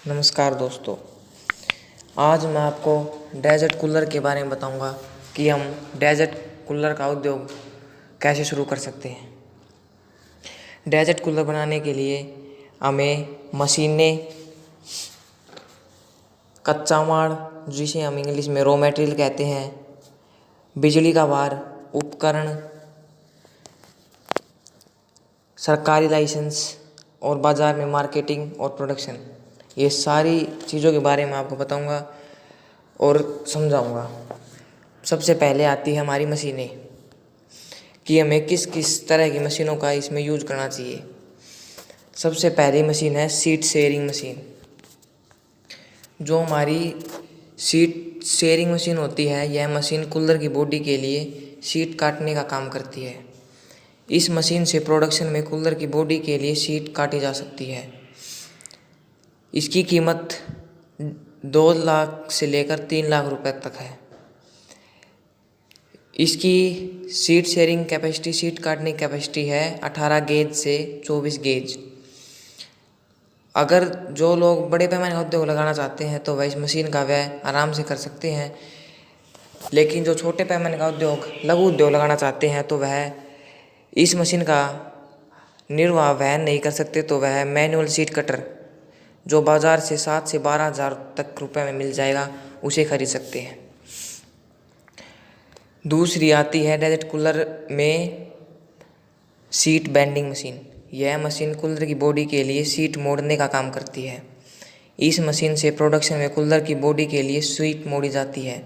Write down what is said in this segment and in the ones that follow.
नमस्कार दोस्तों। आज मैं आपको डेजर्ट कूलर के बारे में बताऊंगा कि हम डेजर्ट कूलर का उद्योग कैसे शुरू कर सकते हैं। डेजर्ट कूलर बनाने के लिए हमें मशीनें, कच्चा माल जिसे हम इंग्लिश में रॉ मटेरियल कहते हैं, बिजली का भार, उपकरण, सरकारी लाइसेंस और बाज़ार में मार्केटिंग और प्रोडक्शन, ये सारी चीज़ों के बारे में आपको बताऊंगा और समझाऊंगा। सबसे पहले आती है हमारी मशीनें कि हमें किस किस तरह की मशीनों का इसमें यूज करना चाहिए। सबसे पहली मशीन है सीट शेयरिंग मशीन। जो हमारी सीट शेयरिंग मशीन होती है, यह मशीन कूलर की बॉडी के लिए सीट काटने का काम करती है। इस मशीन से प्रोडक्शन में कूलर की बॉडी के लिए सीट काटी जा सकती है। इसकी कीमत 2 लाख से लेकर 3 लाख रुपए तक है। इसकी सीट शेयरिंग कैपेसिटी, सीट काटने की कैपेसिटी है 18 गेज से 24 गेज। अगर जो लोग बड़े पैमाने का उद्योग लगाना चाहते हैं तो वह इस मशीन का व्यय आराम से कर सकते हैं, लेकिन जो छोटे पैमाने का उद्योग, लघु उद्योग लगाना चाहते हैं तो वह इस मशीन का निर्वाह वह नहीं कर सकते, तो वह मैनुअल सीट कटर जो बाज़ार से 7 से 12 हज़ार तक रुपए में मिल जाएगा, उसे खरीद सकते हैं। दूसरी आती है डेजर्ट कूलर में सीट बेंडिंग मशीन। यह मशीन कूलर की बॉडी के लिए सीट मोड़ने का काम करती है। इस मशीन से प्रोडक्शन में कूलर की बॉडी के लिए सीट मोड़ी जाती है।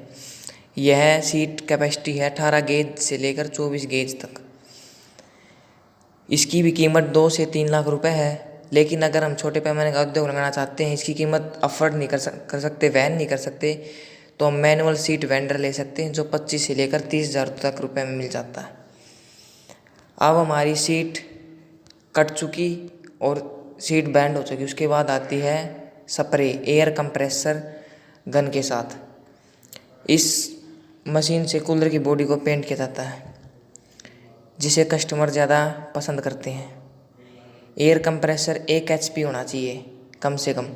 यह सीट कैपेसिटी है 18 गेज से लेकर 24 गेज तक। इसकी भी कीमत 2 से 3 लाख रुपए है, लेकिन अगर हम छोटे पैमाने का उद्योग लगाना चाहते हैं, इसकी कीमत अफोर्ड नहीं कर सकते, वहन नहीं कर सकते, तो हम मैनुअल सीट वेंडर ले सकते हैं जो 25 से लेकर 30 हज़ार तक रुपए में मिल जाता है। अब हमारी सीट कट चुकी और सीट बैंड हो चुकी, उसके बाद आती है स्प्रे एयर कंप्रेसर गन के साथ। इस मशीन से कूलर की बॉडी को पेंट किया जाता है, जिसे कस्टमर ज़्यादा पसंद करते हैं। एयर कंप्रेसर 1 HP होना चाहिए कम से कम।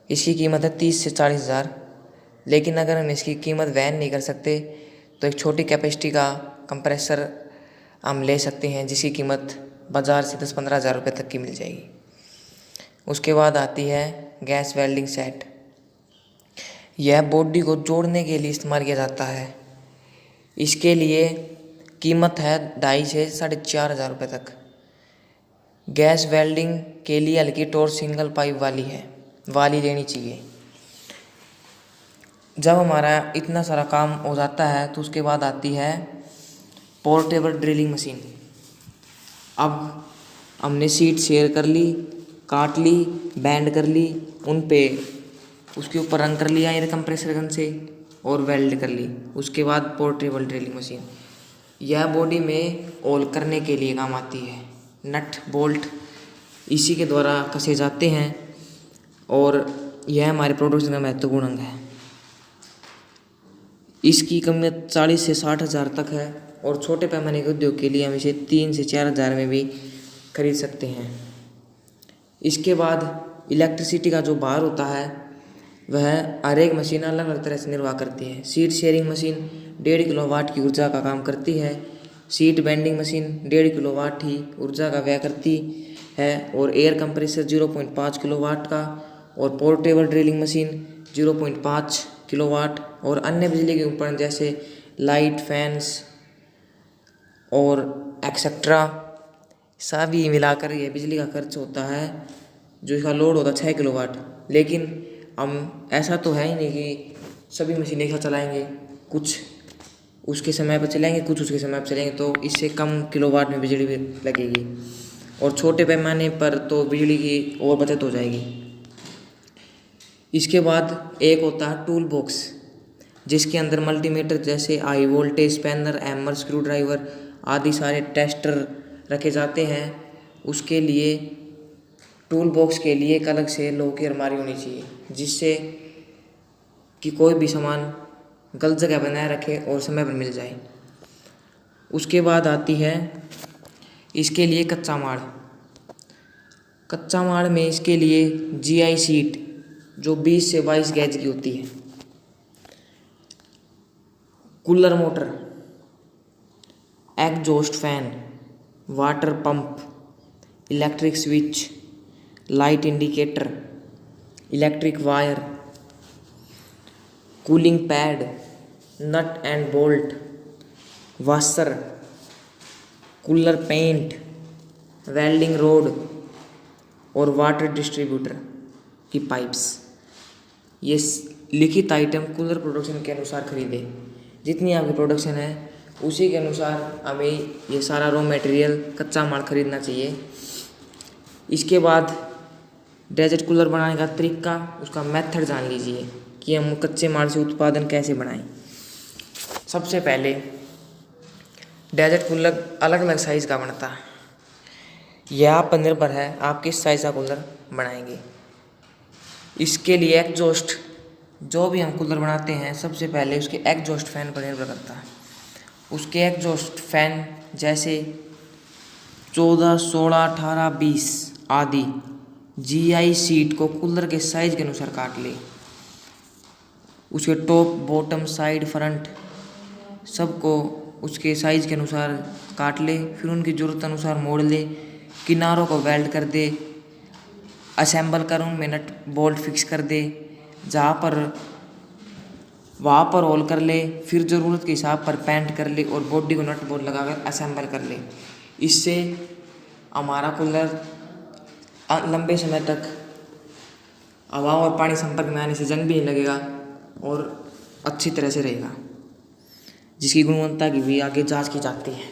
इसकी कीमत है 30 से 40 हज़ार, लेकिन अगर हम इसकी कीमत वहन नहीं कर सकते तो एक छोटी कैपेसिटी का कंप्रेसर हम ले सकते हैं, जिसकी कीमत बाज़ार से 10-15 हज़ार रुपये तक की मिल जाएगी। उसके बाद आती है गैस वेल्डिंग सेट। यह बॉडी को जोड़ने के लिए इस्तेमाल किया जाता है। इसके लिए कीमत है 2.5 से 4.5 हज़ार रुपये तक। गैस वेल्डिंग के लिए हल्की टॉर्च सिंगल पाइप वाली लेनी चाहिए। जब हमारा इतना सारा काम हो जाता है तो उसके बाद आती है पोर्टेबल ड्रिलिंग मशीन। अब हमने सीट शेयर कर ली, काट ली, बैंड कर ली, उन पे उसके ऊपर रंग कर लिया एयर कंप्रेसर गन से और वेल्ड कर ली। उसके बाद पोर्टेबल ड्रिलिंग मशीन, यह बॉडी में होल करने के लिए काम आती है। नट बोल्ट इसी के द्वारा कसे जाते हैं और यह हमारे प्रोडक्शन का महत्वपूर्ण अंग है। इसकी कीमत 40 से 60 हज़ार तक है और छोटे पैमाने के उद्योग के लिए हम इसे 3 से 4 हज़ार में भी खरीद सकते हैं। इसके बाद इलेक्ट्रिसिटी का जो भार होता है वह हर एक मशीन अलग अलग तरह से निर्वाह करती है। सीट शेयरिंग मशीन 1.5 किलोवाट की ऊर्जा का काम करती है। सीट बेंडिंग मशीन 1.5 किलोवाट ही ऊर्जा का व्यय करती है और एयर कंप्रेसर 0.5 किलोवाट का, और पोर्टेबल ड्रिलिंग मशीन 0.5 किलोवाट, और अन्य बिजली के उपकरण जैसे लाइट, फैंस और एक्सेट्रा सभी मिलाकर ये बिजली का खर्च होता है, जो इसका लोड होता है 6 किलोवाट। लेकिन हम ऐसा तो है ही नहीं कि सभी मशीन एक साथ चलाएंगे, कुछ उसके समय पर चलाएंगे, कुछ उसके समय पर चलेंगे, तो इससे कम किलोवाट में बिजली भी लगेगी और छोटे पैमाने पर तो बिजली की और बचत हो जाएगी। इसके बाद एक होता है टूल बॉक्स, जिसके अंदर मल्टीमीटर जैसे high voltage spanner, hammer, screw driver आदि सारे टेस्टर रखे जाते हैं। उसके लिए टूल बॉक्स के लिए एक अलग से लोहे की अलमारी होनी चाहिए, जिससे कि कोई भी सामान गलत जगह बनाए रखे और समय पर मिल जाए। उसके बाद आती है इसके लिए कच्चा माल में इसके लिए GI सीट जो 20 से 22 गैज की होती है। Cooler motor, exhaust fan, water pump, electric switch, light indicator, electric wire, cooling pad, nut and bolt, washer, cooler paint, welding rod और वाटर डिस्ट्रीब्यूटर की पाइप्स। ये लिखित आइटम कूलर प्रोडक्शन के अनुसार खरीदे। जितनी आपकी प्रोडक्शन है उसी के अनुसार हमें ये सारा रॉ मटेरियल कच्चा माल खरीदना चाहिए। इसके बाद डेजर्ट कूलर बनाने का तरीका, उसका मेथड जान लीजिए कि हम कच्चे माल से उत्पादन कैसे बनाएं। सबसे पहले डेजर्ट कूलर अलग अलग साइज़ का बनता है। यह आप पर निर्भर है आप किस साइज़ का कूलर बनाएंगे। इसके लिए एग्जॉस्ट, जो भी हम कूलर बनाते हैं सबसे पहले उसके एग्जॉस्ट फैन पर निर्भर करता है। उसके एग्जॉस्ट फैन जैसे 14, 16, 18, 20 आदि GI सीट को कूलर के साइज़ के अनुसार काट ले। उसके टॉप, बॉटम, साइड, फ्रंट सबको उसके साइज़ के अनुसार काट ले। फिर उनकी ज़रूरत अनुसार मोड़ ले। किनारों को वेल्ड कर दे, असेंबल कर उनमें नट बोल्ट फिक्स कर दे। वहाँ पर होल कर ले। फिर ज़रूरत के हिसाब पर पेंट कर ले और बॉडी को नट बोल्ट लगाकर असेंबल कर ले। इससे हमारा कूलर लंबे समय तक हवा और पानी संपर्क में आने से जंग भी नहीं लगेगा और अच्छी तरह से रहेगा, जिसकी गुणवत्ता की भी आगे जांच की जाती है।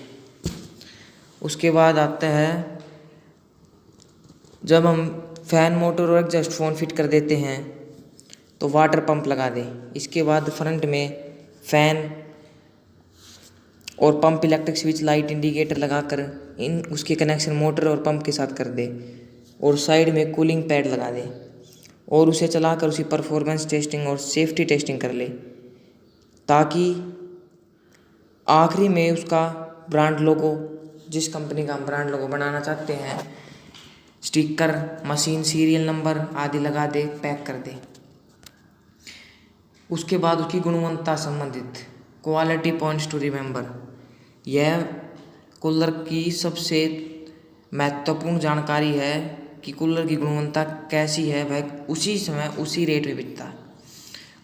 उसके बाद आता है, जब हम फैन, मोटर और एग्जॉस्ट फैन फिट कर देते हैं तो वाटर पंप लगा दें। इसके बाद फ्रंट में फैन और pump, electric switch, light indicator लगाकर उसके कनेक्शन मोटर और पंप के साथ कर दे और साइड में कूलिंग पैड लगा दे और उसे चलाकर उसी परफॉर्मेंस टेस्टिंग और सेफ्टी टेस्टिंग कर ले, ताकि आखिरी में उसका ब्रांड लोगो, जिस कंपनी का हम ब्रांड लोगो बनाना चाहते हैं, स्टिकर, मशीन, सीरियल नंबर आदि लगा दे, पैक कर दे। उसके बाद उसकी गुणवत्ता संबंधित क्वालिटी पॉइंट्स टू रिमेंबर, यह कूलर की सबसे महत्वपूर्ण जानकारी है कि कूलर की गुणवत्ता कैसी है। वह उसी समय उसी रेट में बिकता है।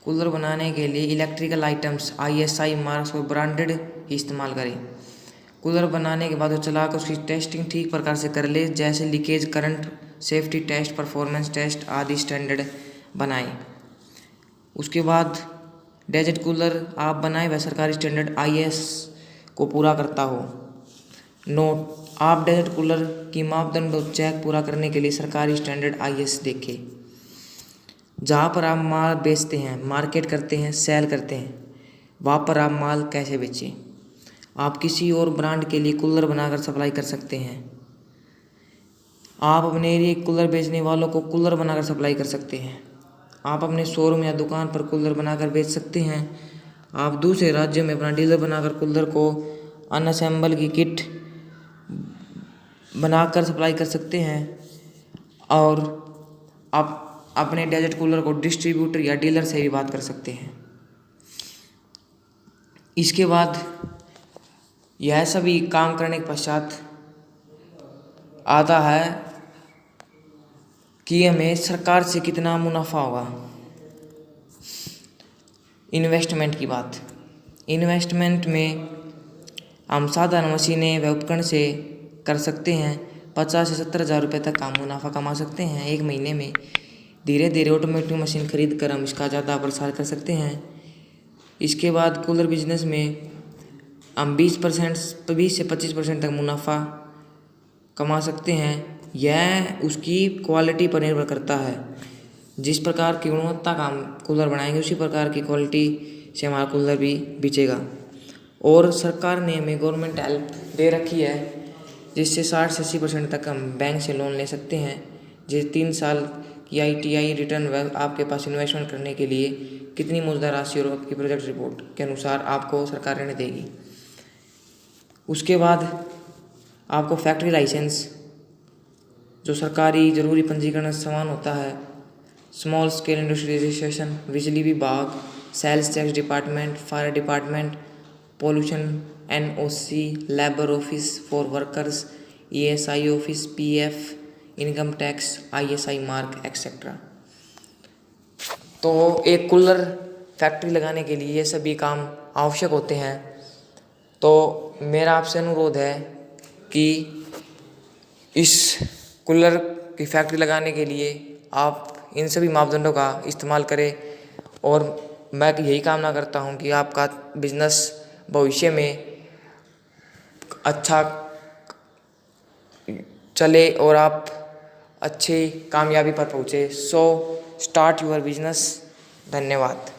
कूलर बनाने के लिए इलेक्ट्रिकल आइटम्स ISI मार्क्स और ब्रांडेड ही इस्तेमाल करें। कूलर बनाने के बाद वो चलाकर उसकी टेस्टिंग ठीक प्रकार से कर ले, जैसे leakage, current, safety test, performance test आदि स्टैंडर्ड बनाएं। उसके बाद डेजर्ट कूलर आप बनाएं वह सरकारी स्टैंडर्ड IS को पूरा करता हो। नोट, आप डेजर्ट कूलर की मापदंड और चेक पूरा करने के लिए सरकारी स्टैंडर्ड IS देखें। जहाँ पर आप माल बेचते हैं, मार्केट करते हैं, सेल करते हैं, वहाँ पर आप माल कैसे बेचें। आप किसी और ब्रांड के लिए कूलर बनाकर सप्लाई कर सकते हैं। आप अपने एरिया के कूलर बेचने वालों को कूलर बनाकर सप्लाई कर सकते हैं। आप अपने शोरूम या दुकान पर कूलर बनाकर बेच सकते हैं। आप दूसरे राज्यों में अपना डीलर बनाकर कूलर को अनअसेंबल की किट बनाकर सप्लाई कर सकते हैं। और आप अपने डेजर्ट कूलर को डिस्ट्रीब्यूटर या डीलर से भी बात कर सकते हैं। इसके बाद यह सभी काम करने के पश्चात आता है कि हमें सरकार से कितना मुनाफा होगा। इन्वेस्टमेंट की बात, इन्वेस्टमेंट में हम साधारण मशीनें व उपकरण से कर सकते हैं 50 से 70 हज़ार रुपये तक का मुनाफा कमा सकते हैं एक महीने में। धीरे धीरे ऑटोमेटिक मशीन खरीद कर हम इसका ज़्यादा प्रसार कर सकते हैं। इसके बाद कूलर बिजनेस में हम 20 से 25% तक मुनाफा कमा सकते हैं। यह उसकी क्वालिटी पर निर्भर करता है। जिस प्रकार की गुणवत्ता का हम कूलर बनाएंगे उसी प्रकार की क्वालिटी से हमारा कूलर भी बिचेगा। और सरकार ने हमें गवर्नमेंट हेल्प दे रखी है, जिससे 60 से 80% तक हम बैंक से लोन ले सकते हैं। जिस 3 साल की ITI रिटर्न व आपके पास इन्वेस्टमेंट करने के लिए कितनी मौजूदा राशि और आपकी प्रोजेक्ट रिपोर्ट के अनुसार आपको सरकार ऋण देगी। उसके बाद आपको फैक्ट्री लाइसेंस, जो सरकारी ज़रूरी पंजीकरण सामान होता है, स्मॉल स्केल इंडस्ट्री रजिस्ट्रेशन, बिजली विभाग, sales tax department, fire department, pollution NOC, labour office for workers, ESI office, PF, income tax, ISI mark etcetera. तो एक कूलर फैक्ट्री लगाने के लिए ये सभी काम आवश्यक होते हैं। तो मेरा आपसे अनुरोध है कि इस कूलर की फैक्ट्री लगाने के लिए आप इन सभी मापदंडों का इस्तेमाल करें और मैं यही कामना करता हूं कि आपका बिजनेस भविष्य में अच्छा चले और आप अच्छी कामयाबी पर पहुँचे। So start your business. धन्यवाद।